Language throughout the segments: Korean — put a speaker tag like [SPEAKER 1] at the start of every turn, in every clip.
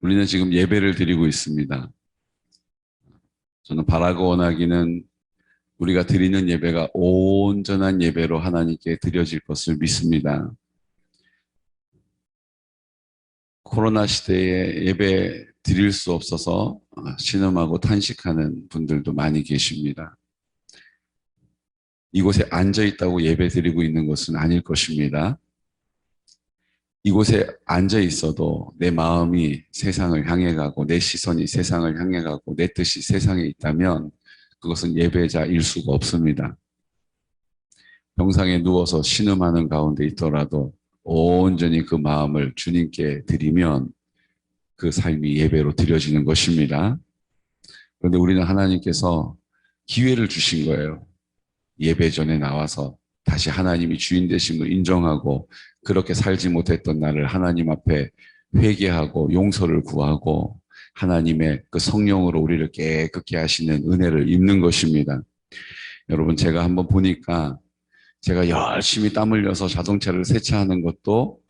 [SPEAKER 1] 우리는 지금 예배를 드리고 있습니다. 저는 바라고 원하기는 우리가 드리는 예배가 온전한 예배로 하나님께 드려질 것을 믿습니다. 코로나 시대에 예배 드릴 수 없어서 신음하고 탄식하는 분들도 많이 계십니다. 이곳에 앉아 있다고 예배 드리고 있는 것은 아닐 것입니다. 이곳에 앉아 있어도 내 마음이 세상을 향해 가고 내 시선이 세상을 향해 가고 내 뜻이 세상에 있다면 그것은 예배자일 수가 없습니다. 병상에 누워서 신음하는 가운데 있더라도 온전히 그 마음을 주님께 드리면 그 삶이 예배로 드려지는 것입니다. 그런데 우리는 하나님께서 기회를 주신 거예요. 예배 전에 나와서 다시 하나님이 주인 되심을 인정하고 그렇게 살지 못했던 나를 하나님 앞에 회개하고 용서를 구하고 하나님의 그 성령으로 우리를 깨끗게 하시는 은혜를 입는 것입니다. 여러분, 제가 한번 보니까 제가 열심히 땀 흘려서 자동차를 세차하는 것도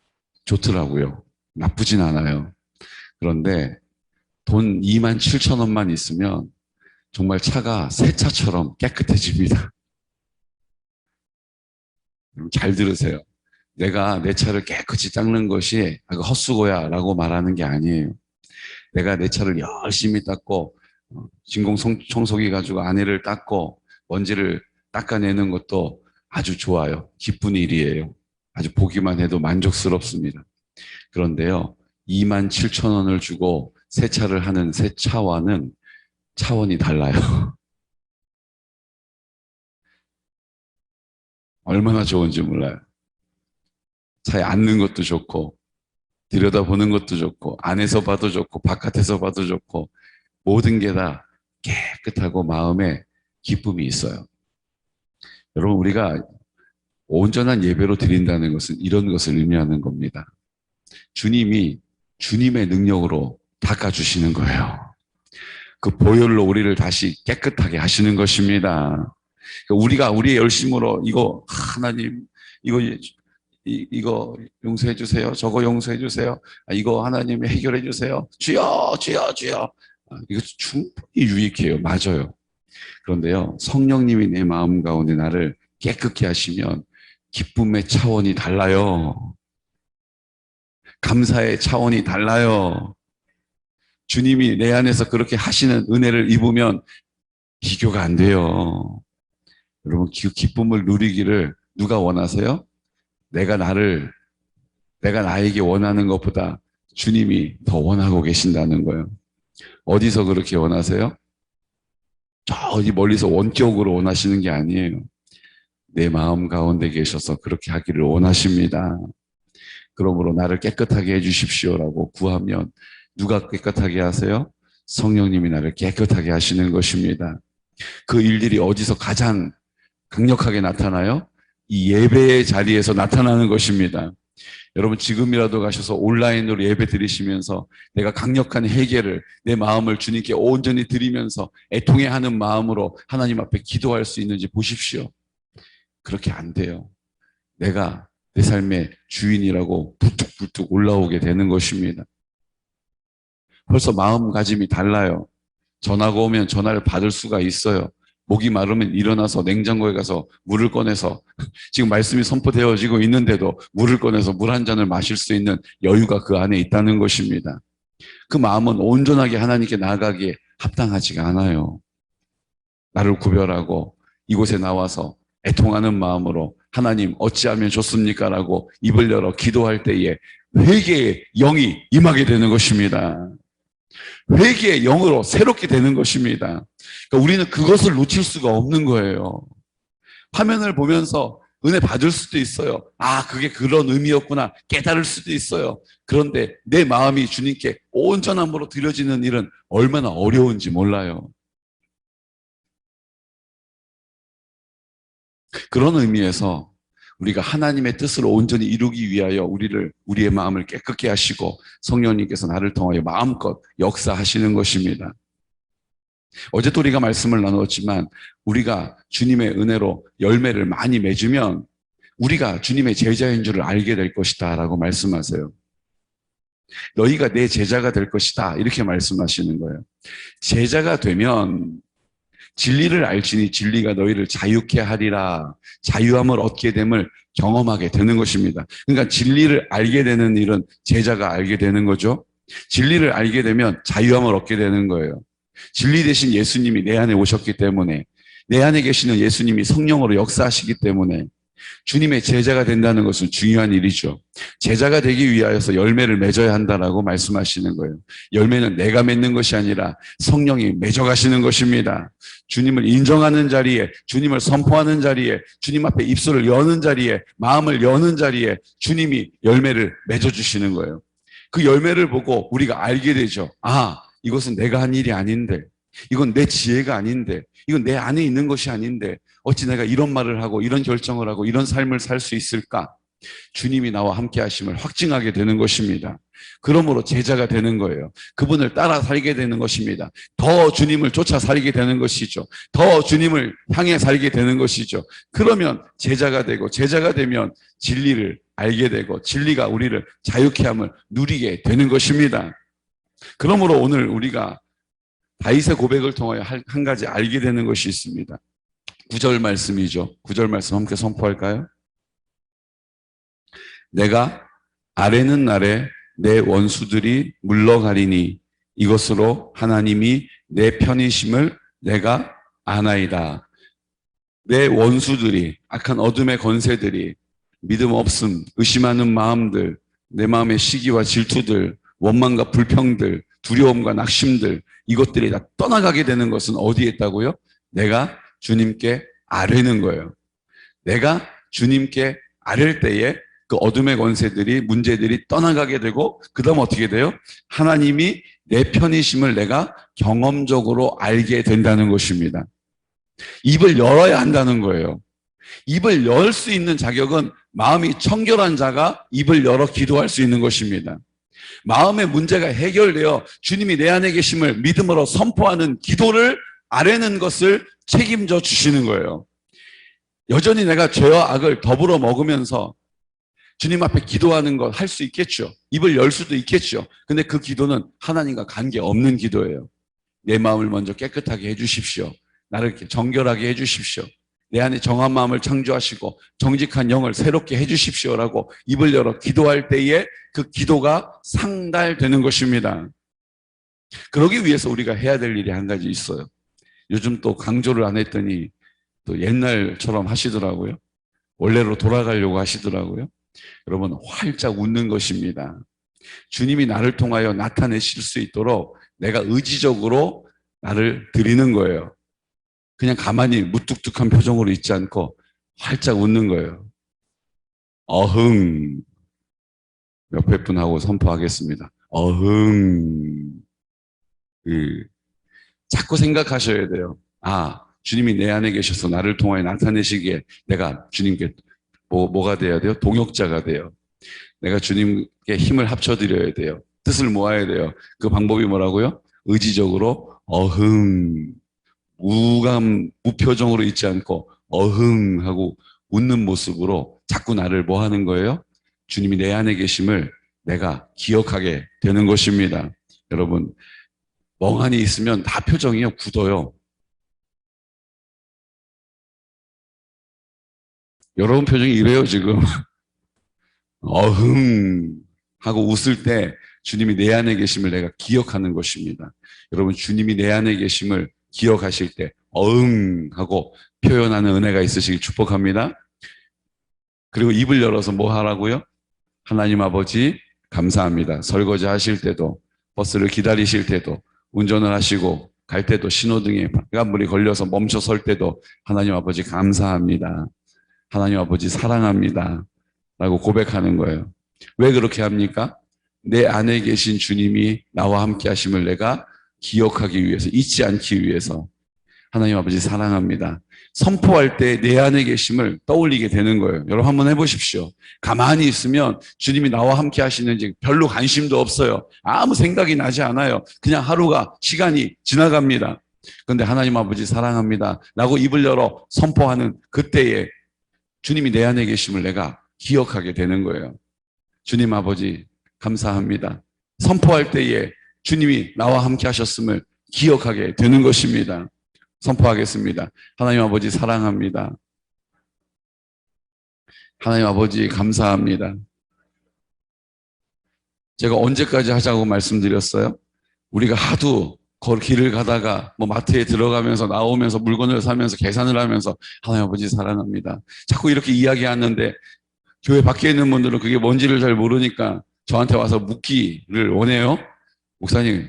[SPEAKER 1] 좋더라고요. 나쁘진 않아요. 그런데 돈 27,000원만 있으면 정말 차가 새 차처럼 깨끗해집니다. 잘 들으세요. 내가 내 차를 깨끗이 닦는 것이 헛수고야 라고 말하는 게 아니에요. 내가 내 차를 열심히 닦고 진공 청소기 가지고 안에를 닦고 먼지를 닦아내는 것도 아주 좋아요. 기쁜 일이에요. 아주 보기만 해도 만족스럽습니다. 그런데요, 27,000원을 주고 세차를 하는 세차와는 차원이 달라요. 얼마나 좋은지 몰라요. 차에 앉는 것도 좋고 들여다보는 것도 좋고 안에서 봐도 좋고 바깥에서 봐도 좋고 모든 게 다 깨끗하고 마음에 기쁨이 있어요. 여러분, 우리가 온전한 예배로 드린다는 것은 이런 것을 의미하는 겁니다. 주님이 주님의 능력으로 닦아주시는 거예요. 그 보혈로 우리를 다시 깨끗하게 하시는 것입니다. 우리가 우리의 열심으로 이거 하나님 이거 용서해 주세요. 저거 용서해 주세요. 이거 하나님이 해결해 주세요. 주여 주여 주여. 이거 충분히 유익해요. 맞아요. 그런데요, 성령님이 내 마음 가운데 나를 깨끗게 하시면 기쁨의 차원이 달라요. 감사의 차원이 달라요. 주님이 내 안에서 그렇게 하시는 은혜를 입으면 비교가 안 돼요. 여러분, 기쁨을 누리기를 누가 원하세요? 내가 나에게 원하는 것보다 주님이 더 원하고 계신다는 거예요. 어디서 그렇게 원하세요? 저 어디 멀리서 원격으로 원하시는 게 아니에요. 내 마음 가운데 계셔서 그렇게 하기를 원하십니다. 그러므로 나를 깨끗하게 해주십시오라고 구하면 누가 깨끗하게 하세요? 성령님이 나를 깨끗하게 하시는 것입니다. 그 일들이 어디서 가장 강력하게 나타나요? 이 예배의 자리에서 나타나는 것입니다. 여러분, 지금이라도 가셔서 온라인으로 예배 드리시면서 내가 강력한 회개를 내 마음을 주님께 온전히 드리면서 애통해하는 마음으로 하나님 앞에 기도할 수 있는지 보십시오. 그렇게 안 돼요. 내가 내 삶의 주인이라고 불뚝불뚝 올라오게 되는 것입니다. 벌써 마음가짐이 달라요. 전화가 오면 전화를 받을 수가 있어요. 목이 마르면 일어나서 냉장고에 가서 물을 꺼내서 지금 말씀이 선포되어지고 있는데도 물을 꺼내서 물 한 잔을 마실 수 있는 여유가 그 안에 있다는 것입니다. 그 마음은 온전하게 하나님께 나아가기에 합당하지가 않아요. 나를 구별하고 이곳에 나와서 애통하는 마음으로 하나님 어찌하면 좋습니까? 라고 입을 열어 기도할 때에 회개의 영이 임하게 되는 것입니다. 회개의 영으로 새롭게 되는 것입니다. 그러니까 우리는 그것을 놓칠 수가 없는 거예요. 화면을 보면서 은혜 받을 수도 있어요. 아, 그게 그런 의미였구나 깨달을 수도 있어요. 그런데 내 마음이 주님께 온전함으로 드려지는 일은 얼마나 어려운지 몰라요. 그런 의미에서 우리가 하나님의 뜻을 온전히 이루기 위하여 우리의 마음을 깨끗게 하시고 성령님께서 나를 통하여 마음껏 역사하시는 것입니다. 어제도 우리가 말씀을 나누었지만 우리가 주님의 은혜로 열매를 많이 맺으면 우리가 주님의 제자인 줄을 알게 될 것이다 라고 말씀하세요. 너희가 내 제자가 될 것이다. 이렇게 말씀하시는 거예요. 제자가 되면 진리를 알지니 진리가 너희를 자유케 하리라. 자유함을 얻게 됨을 경험하게 되는 것입니다. 그러니까 진리를 알게 되는 일은 제자가 알게 되는 거죠. 진리를 알게 되면 자유함을 얻게 되는 거예요. 진리 대신 예수님이 내 안에 오셨기 때문에, 내 안에 계시는 예수님이 성령으로 역사하시기 때문에 주님의 제자가 된다는 것은 중요한 일이죠. 제자가 되기 위하여서 열매를 맺어야 한다라고 말씀하시는 거예요. 열매는 내가 맺는 것이 아니라 성령이 맺어가시는 것입니다. 주님을 인정하는 자리에, 주님을 선포하는 자리에, 주님 앞에 입술을 여는 자리에, 마음을 여는 자리에 주님이 열매를 맺어주시는 거예요. 그 열매를 보고 우리가 알게 되죠. 아, 이것은 내가 한 일이 아닌데, 이건 내 지혜가 아닌데, 이건 내 안에 있는 것이 아닌데 어찌 내가 이런 말을 하고 이런 결정을 하고 이런 삶을 살 수 있을까? 주님이 나와 함께 하심을 확증하게 되는 것입니다. 그러므로 제자가 되는 거예요. 그분을 따라 살게 되는 것입니다. 더 주님을 쫓아 살게 되는 것이죠. 더 주님을 향해 살게 되는 것이죠. 그러면 제자가 되고, 제자가 되면 진리를 알게 되고 진리가 우리를 자유케 함을 누리게 되는 것입니다. 그러므로 오늘 우리가 다윗의 고백을 통하여 한 가지 알게 되는 것이 있습니다. 9절 말씀이죠. 9절 말씀 함께 선포할까요? 내가 아뢰는 날에 내 원수들이 물러가리니 이것으로 하나님이 내 편이심을 내가 아나이다. 내 원수들이, 악한 어둠의 권세들이, 믿음 없음, 의심하는 마음들, 내 마음의 시기와 질투들, 원망과 불평들, 두려움과 낙심들, 이것들이 다 떠나가게 되는 것은 어디에 있다고요? 내가 주님께 아뢰는 거예요. 내가 주님께 아뢰 때에 그 어둠의 권세들이, 문제들이 떠나가게 되고, 그 다음 어떻게 돼요? 하나님이 내 편이심을 내가 경험적으로 알게 된다는 것입니다. 입을 열어야 한다는 거예요. 입을 열 수 있는 자격은 마음이 청결한 자가 입을 열어 기도할 수 있는 것입니다. 마음의 문제가 해결되어 주님이 내 안에 계심을 믿음으로 선포하는 기도를 아뢰는 것을 책임져 주시는 거예요. 여전히 내가 죄와 악을 더불어 먹으면서 주님 앞에 기도하는 것 할 수 있겠죠. 입을 열 수도 있겠죠. 근데 그 기도는 하나님과 관계없는 기도예요. 내 마음을 먼저 깨끗하게 해주십시오. 나를 정결하게 해주십시오. 내 안에 정한 마음을 창조하시고 정직한 영을 새롭게 해주십시오라고 입을 열어 기도할 때에 그 기도가 상달되는 것입니다. 그러기 위해서 우리가 해야 될 일이 한 가지 있어요. 요즘 또 강조를 안 했더니 또 옛날처럼 하시더라고요. 원래로 돌아가려고 하시더라고요. 여러분, 활짝 웃는 것입니다. 주님이 나를 통하여 나타내실 수 있도록 내가 의지적으로 나를 드리는 거예요. 그냥 가만히 무뚝뚝한 표정으로 있지 않고 활짝 웃는 거예요. 어흥. 옆에 분하고 선포하겠습니다. 어흥. 자꾸 생각하셔야 돼요. 아, 주님이 내 안에 계셔서 나를 통하여 나타내시기에 내가 주님께 뭐가 돼야 돼요? 동역자가 돼요. 내가 주님께 힘을 합쳐드려야 돼요. 뜻을 모아야 돼요. 그 방법이 뭐라고요? 의지적으로 어흥. 무표정으로 있지 않고 어흥 하고 웃는 모습으로 자꾸 나를 뭐 하는 거예요? 주님이 내 안에 계심을 내가 기억하게 되는 것입니다. 여러분, 멍하니 있으면 다 표정이요, 굳어요. 여러분 표정이 이래요, 지금. 어흥 하고 웃을 때 주님이 내 안에 계심을 내가 기억하는 것입니다. 여러분, 주님이 내 안에 계심을 기억하실 때 어흥 하고 표현하는 은혜가 있으시길 축복합니다. 그리고 입을 열어서 뭐 하라고요? 하나님 아버지 감사합니다. 설거지 하실 때도, 버스를 기다리실 때도, 운전을 하시고 갈 때도, 신호등에 빨간불이 걸려서 멈춰 설 때도 하나님 아버지 감사합니다. 하나님 아버지 사랑합니다. 라고 고백하는 거예요. 왜 그렇게 합니까? 내 안에 계신 주님이 나와 함께 하심을 내가 기억하기 위해서, 잊지 않기 위해서. 하나님 아버지 사랑합니다. 선포할 때 내 안에 계심을 떠올리게 되는 거예요. 여러분 한번 해보십시오. 가만히 있으면 주님이 나와 함께 하시는지 별로 관심도 없어요. 아무 생각이 나지 않아요. 그냥 하루가, 시간이 지나갑니다. 그런데 하나님 아버지 사랑합니다 라고 입을 열어 선포하는 그때에 주님이 내 안에 계심을 내가 기억하게 되는 거예요. 주님 아버지 감사합니다. 주님 아버지 사랑합니다. 선포할 때에 주님이 나와 함께 하셨음을 기억하게 되는 것입니다. 선포하겠습니다. 하나님 아버지 사랑합니다. 하나님 아버지 감사합니다. 제가 언제까지 하자고 말씀드렸어요? 우리가 하도 길을 가다가 마트에 들어가면서 나오면서 물건을 사면서 계산을 하면서 하나님 아버지 사랑합니다. 자꾸 이렇게 이야기하는데 교회 밖에 있는 분들은 그게 뭔지를 잘 모르니까 저한테 와서 묻기를 원해요. 목사님,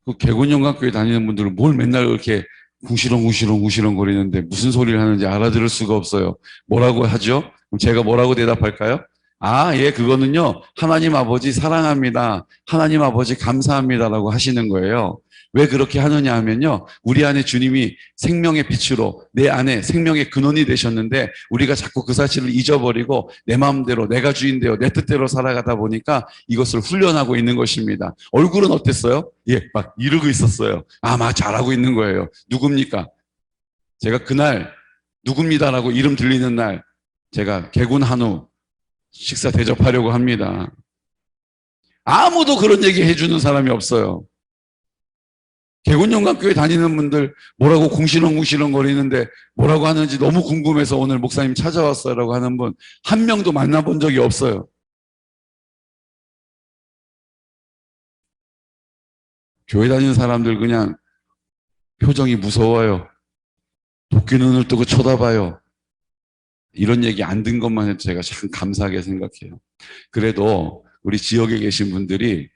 [SPEAKER 1] 그 개군영광교회 다니는 분들은 뭘 맨날 그렇게 궁시렁궁시렁 거리는데 무슨 소리를 하는지 알아들을 수가 없어요. 뭐라고 하죠? 그럼 제가 뭐라고 대답할까요? 예, 그거는요, 하나님 아버지 사랑합니다. 하나님 아버지 감사합니다라고 하시는 거예요. 왜 그렇게 하느냐 하면요, 우리 안에 주님이 생명의 빛으로 내 안에 생명의 근원이 되셨는데 우리가 자꾸 그 사실을 잊어버리고 내 마음대로 내가 주인되어 내 뜻대로 살아가다 보니까 이것을 훈련하고 있는 것입니다. 얼굴은 어땠어요? 예, 막 이러고 있었어요. 막 잘하고 있는 거예요. 누굽니까? 제가 그날 누굽니다라고 이름 들리는 날 제가 개군 한우 식사 대접하려고 합니다. 아무도 그런 얘기 해주는 사람이 없어요. 개군영광교회 다니는 분들 뭐라고 궁시렁궁시렁 거리는데 뭐라고 하는지 너무 궁금해서 오늘 목사님 찾아왔어요라고 하는 분 한 명도 만나본 적이 없어요. 교회 다니는 사람들 그냥 표정이 무서워요. 도끼 눈을 뜨고 쳐다봐요. 이런 얘기 안 든 것만 해도 제가 참 감사하게 생각해요. 그래도 우리 지역에 계신 분들이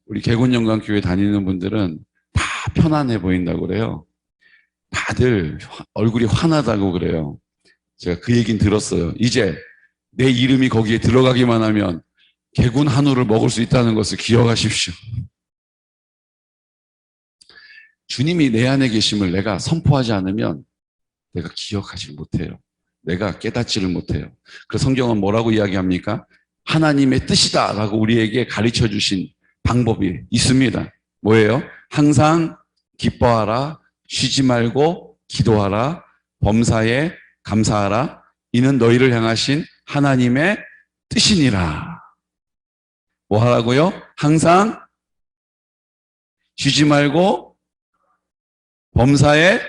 [SPEAKER 1] 우리 개군영광교회 다니는 분들은 다 편안해 보인다고 그래요. 다들 얼굴이 환하다고 그래요. 제가 그 얘기는 들었어요. 이제 내 이름이 거기에 들어가기만 하면 개군 한우를 먹을 수 있다는 것을 기억하십시오. 주님이 내 안에 계심을 내가 선포하지 않으면 내가 기억하지 못해요. 내가 깨닫지를 못해요. 그래서 성경은 뭐라고 이야기합니까? 하나님의 뜻이다 라고 우리에게 가르쳐 주신 방법이 있습니다. 뭐예요? 항상 기뻐하라, 쉬지 말고 기도하라, 범사에 감사하라. 이는 너희를 향하신 하나님의 뜻이니라. 뭐 하라고요? 항상 쉬지 말고 범사에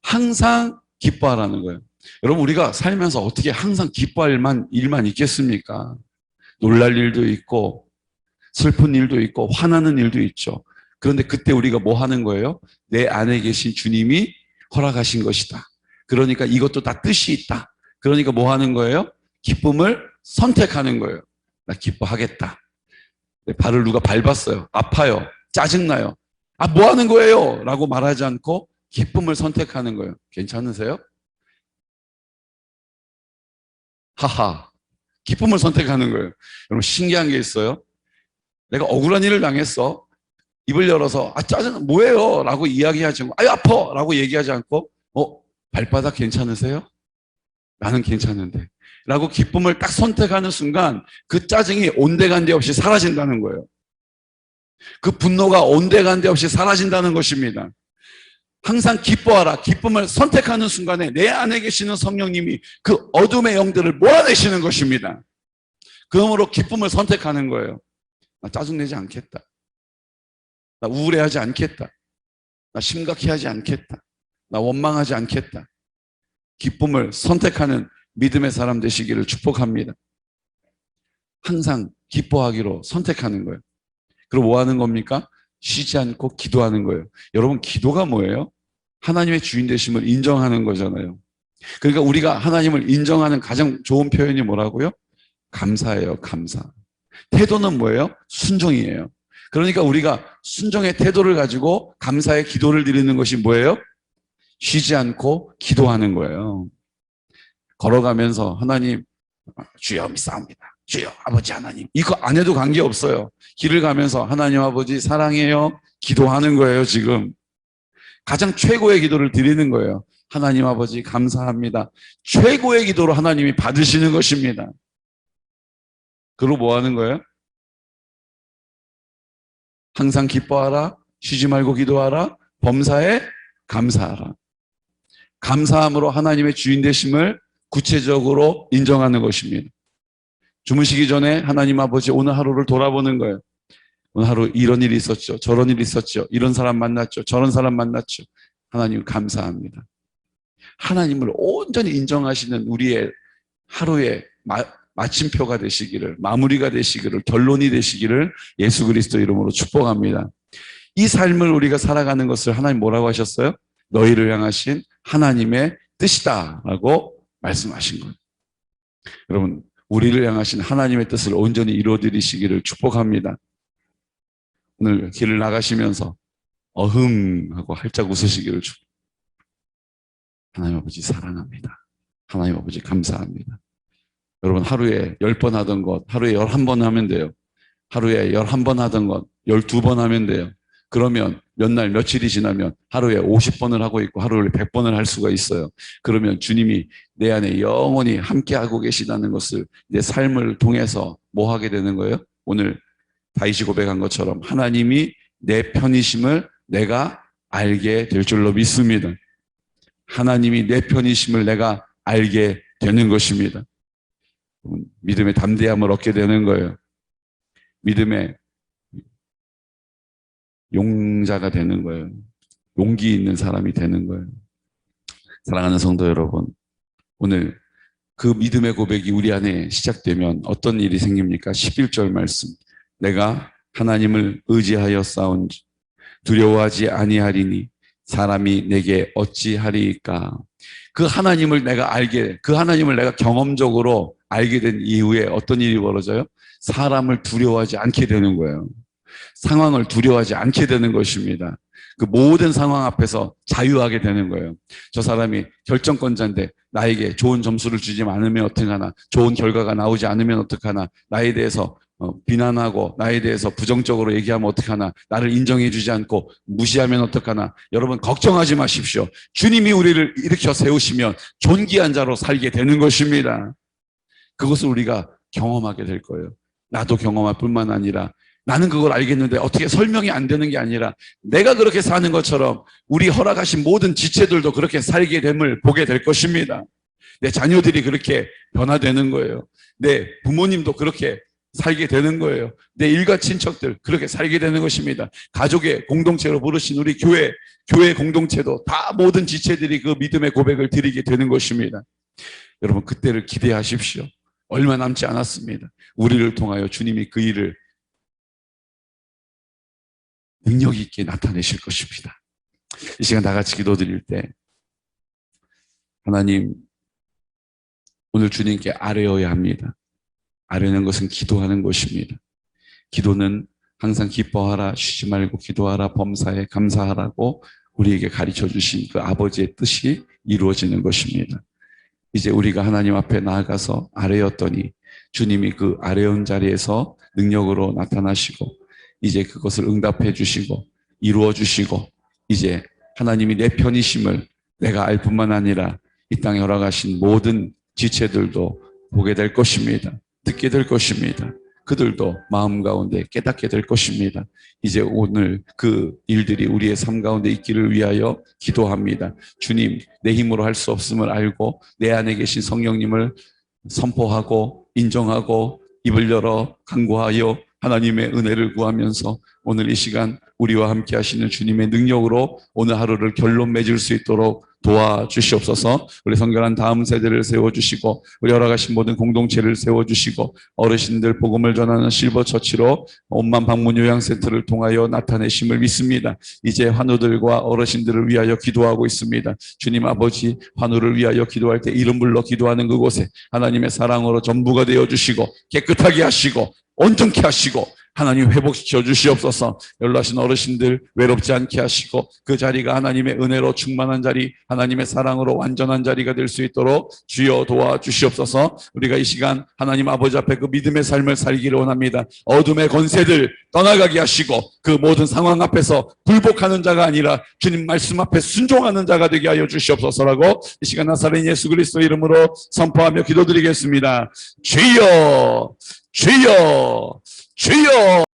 [SPEAKER 1] 항상 기뻐하라는 거예요. 여러분, 우리가 살면서 어떻게 항상 기뻐할 일만 있겠습니까? 놀랄 일도 있고 슬픈 일도 있고 화나는 일도 있죠. 그런데 그때 우리가 뭐 하는 거예요? 내 안에 계신 주님이 허락하신 것이다. 그러니까 이것도 다 뜻이 있다. 그러니까 뭐 하는 거예요? 기쁨을 선택하는 거예요. 나 기뻐하겠다. 내 발을 누가 밟았어요. 아파요. 짜증나요. 뭐 하는 거예요? 라고 말하지 않고 기쁨을 선택하는 거예요. 괜찮으세요? 하하. 기쁨을 선택하는 거예요. 여러분, 신기한 게 있어요. 내가 억울한 일을 당했어. 입을 열어서 짜증 뭐예요? 라고 이야기하지 않고 아파! 라고 얘기하지 않고 발바닥 괜찮으세요? 나는 괜찮은데 라고 기쁨을 딱 선택하는 순간 그 짜증이 온데간데 없이 사라진다는 거예요. 그 분노가 온데간데 없이 사라진다는 것입니다. 항상 기뻐하라. 기쁨을 선택하는 순간에 내 안에 계시는 성령님이 그 어둠의 영들을 몰아내시는 것입니다. 그러므로 기쁨을 선택하는 거예요. 나 짜증내지 않겠다. 나 우울해하지 않겠다. 나 심각해하지 않겠다. 나 원망하지 않겠다. 기쁨을 선택하는 믿음의 사람 되시기를 축복합니다. 항상 기뻐하기로 선택하는 거예요. 그리고 뭐 하는 겁니까? 쉬지 않고 기도하는 거예요. 여러분, 기도가 뭐예요? 하나님의 주인 되심을 인정하는 거잖아요. 그러니까 우리가 하나님을 인정하는 가장 좋은 표현이 뭐라고요? 감사예요, 감사. 태도는 뭐예요? 순종이에요. 그러니까 우리가 순종의 태도를 가지고 감사의 기도를 드리는 것이 뭐예요? 쉬지 않고 기도하는 거예요. 걸어가면서 하나님, 주여 믿사옵니다. 주여 아버지 하나님. 이거 안 해도 관계없어요. 길을 가면서 하나님 아버지 사랑해요. 기도하는 거예요, 지금. 가장 최고의 기도를 드리는 거예요. 하나님 아버지 감사합니다. 최고의 기도로 하나님이 받으시는 것입니다. 그리고 뭐 하는 거예요? 항상 기뻐하라. 쉬지 말고 기도하라. 범사에 감사하라. 감사함으로 하나님의 주인 되심을 구체적으로 인정하는 것입니다. 주무시기 전에 하나님 아버지 오늘 하루를 돌아보는 거예요. 오늘 하루 이런 일이 있었죠. 저런 일이 있었죠. 이런 사람 만났죠. 저런 사람 만났죠. 하나님 감사합니다. 하나님을 온전히 인정하시는 우리의 하루의 마침표가 되시기를, 마무리가 되시기를, 결론이 되시기를 예수 그리스도 이름으로 축복합니다. 이 삶을 우리가 살아가는 것을 하나님 뭐라고 하셨어요? 너희를 향하신 하나님의 뜻이다 라고 말씀하신 거예요. 여러분, 우리를 향하신 하나님의 뜻을 온전히 이루어드리시기를 축복합니다. 오늘 길을 나가시면서 어흥 하고 활짝 웃으시기를 축복합니다. 하나님 아버지 사랑합니다. 하나님 아버지 감사합니다. 여러분 하루에 10번 하던 것 하루에 11번 하면 돼요. 하루에 11번 하던 것 12번 하면 돼요. 그러면 몇 날 며칠이 지나면 하루에 50번을 하고 있고 하루에 100번을 할 수가 있어요. 그러면 주님이 내 안에 영원히 함께하고 계시다는 것을 내 삶을 통해서 뭐 하게 되는 거예요? 오늘 다윗이 고백한 것처럼 하나님이 내 편이심을 내가 알게 될 줄로 믿습니다. 하나님이 내 편이심을 내가 알게 되는 것입니다. 믿음의 담대함을 얻게 되는 거예요. 믿음의 용자가 되는 거예요. 용기 있는 사람이 되는 거예요. 사랑하는 성도 여러분, 오늘 그 믿음의 고백이 우리 안에 시작되면 어떤 일이 생깁니까? 11절 말씀. 내가 하나님을 의지하여 싸운지 두려워하지 아니하리니 사람이 내게 어찌하리까. 그 하나님을 내가 그 하나님을 내가 경험적으로 알게 된 이후에 어떤 일이 벌어져요? 사람을 두려워하지 않게 되는 거예요. 상황을 두려워하지 않게 되는 것입니다. 그 모든 상황 앞에서 자유하게 되는 거예요. 저 사람이 결정권자인데 나에게 좋은 점수를 주지 않으면 어떡하나, 좋은 결과가 나오지 않으면 어떡하나, 나에 대해서 비난하고 나에 대해서 부정적으로 얘기하면 어떡하나, 나를 인정해 주지 않고 무시하면 어떡하나. 여러분 걱정하지 마십시오. 주님이 우리를 일으켜 세우시면 존귀한 자로 살게 되는 것입니다. 그것을 우리가 경험하게 될 거예요. 나도 경험할 뿐만 아니라 나는 그걸 알겠는데 어떻게 설명이 안 되는 게 아니라 내가 그렇게 사는 것처럼 우리 허락하신 모든 지체들도 그렇게 살게 됨을 보게 될 것입니다. 내 자녀들이 그렇게 변화되는 거예요. 내 부모님도 그렇게 살게 되는 거예요. 내 일가 친척들 그렇게 살게 되는 것입니다. 가족의 공동체로 부르신 우리 교회 공동체도 다 모든 지체들이 그 믿음의 고백을 드리게 되는 것입니다. 여러분 그때를 기대하십시오. 얼마 남지 않았습니다. 우리를 통하여 주님이 그 일을 능력 있게 나타내실 것입니다. 이 시간 다 같이 기도드릴 때 하나님 오늘 주님께 아뢰어야 합니다. 아뢰는 것은 기도하는 것입니다. 기도는 항상 기뻐하라, 쉬지 말고 기도하라, 범사에 감사하라고 우리에게 가르쳐 주신 그 아버지의 뜻이 이루어지는 것입니다. 이제 우리가 하나님 앞에 나아가서 아뢰었더니 주님이 그 아뢰온 자리에서 능력으로 나타나시고 이제 그것을 응답해 주시고 이루어 주시고 이제 하나님이 내 편이심을 내가 알 뿐만 아니라 이 땅에 허락하신 모든 지체들도 보게 될 것입니다. 듣게 될 것입니다. 그들도 마음 가운데 깨닫게 될 것입니다. 이제 오늘 그 일들이 우리의 삶 가운데 있기를 위하여 기도합니다. 주님, 내 힘으로 할 수 없음을 알고 내 안에 계신 성령님을 선포하고 인정하고 입을 열어 간구하여 하나님의 은혜를 구하면서 오늘 이 시간 우리와 함께 하시는 주님의 능력으로 오늘 하루를 결론 맺을 수 있도록 도와주시옵소서. 우리 성결한 다음 세대를 세워주시고 우리 허락하신 모든 공동체를 세워주시고 어르신들 복음을 전하는 실버처치로 온만 방문 요양센터를 통하여 나타내심을 믿습니다. 이제 환우들과 어르신들을 위하여 기도하고 있습니다. 주님 아버지 환우를 위하여 기도할 때 이름 불러 기도하는 그곳에 하나님의 사랑으로 전부가 되어주시고 깨끗하게 하시고 온전케 하시고 하나님 회복시켜 주시옵소서. 연로하신 어르신들 외롭지 않게 하시고 그 자리가 하나님의 은혜로 충만한 자리, 하나님의 사랑으로 완전한 자리가 될 수 있도록 주여 도와주시옵소서. 우리가 이 시간 하나님 아버지 앞에 그 믿음의 삶을 살기를 원합니다. 어둠의 권세들 떠나가게 하시고 그 모든 상황 앞에서 굴복하는 자가 아니라 주님 말씀 앞에 순종하는 자가 되게 하여 주시옵소서라고 이 시간 나사렛 예수 그리스도 이름으로 선포하며 기도드리겠습니다. 주여 주여 주여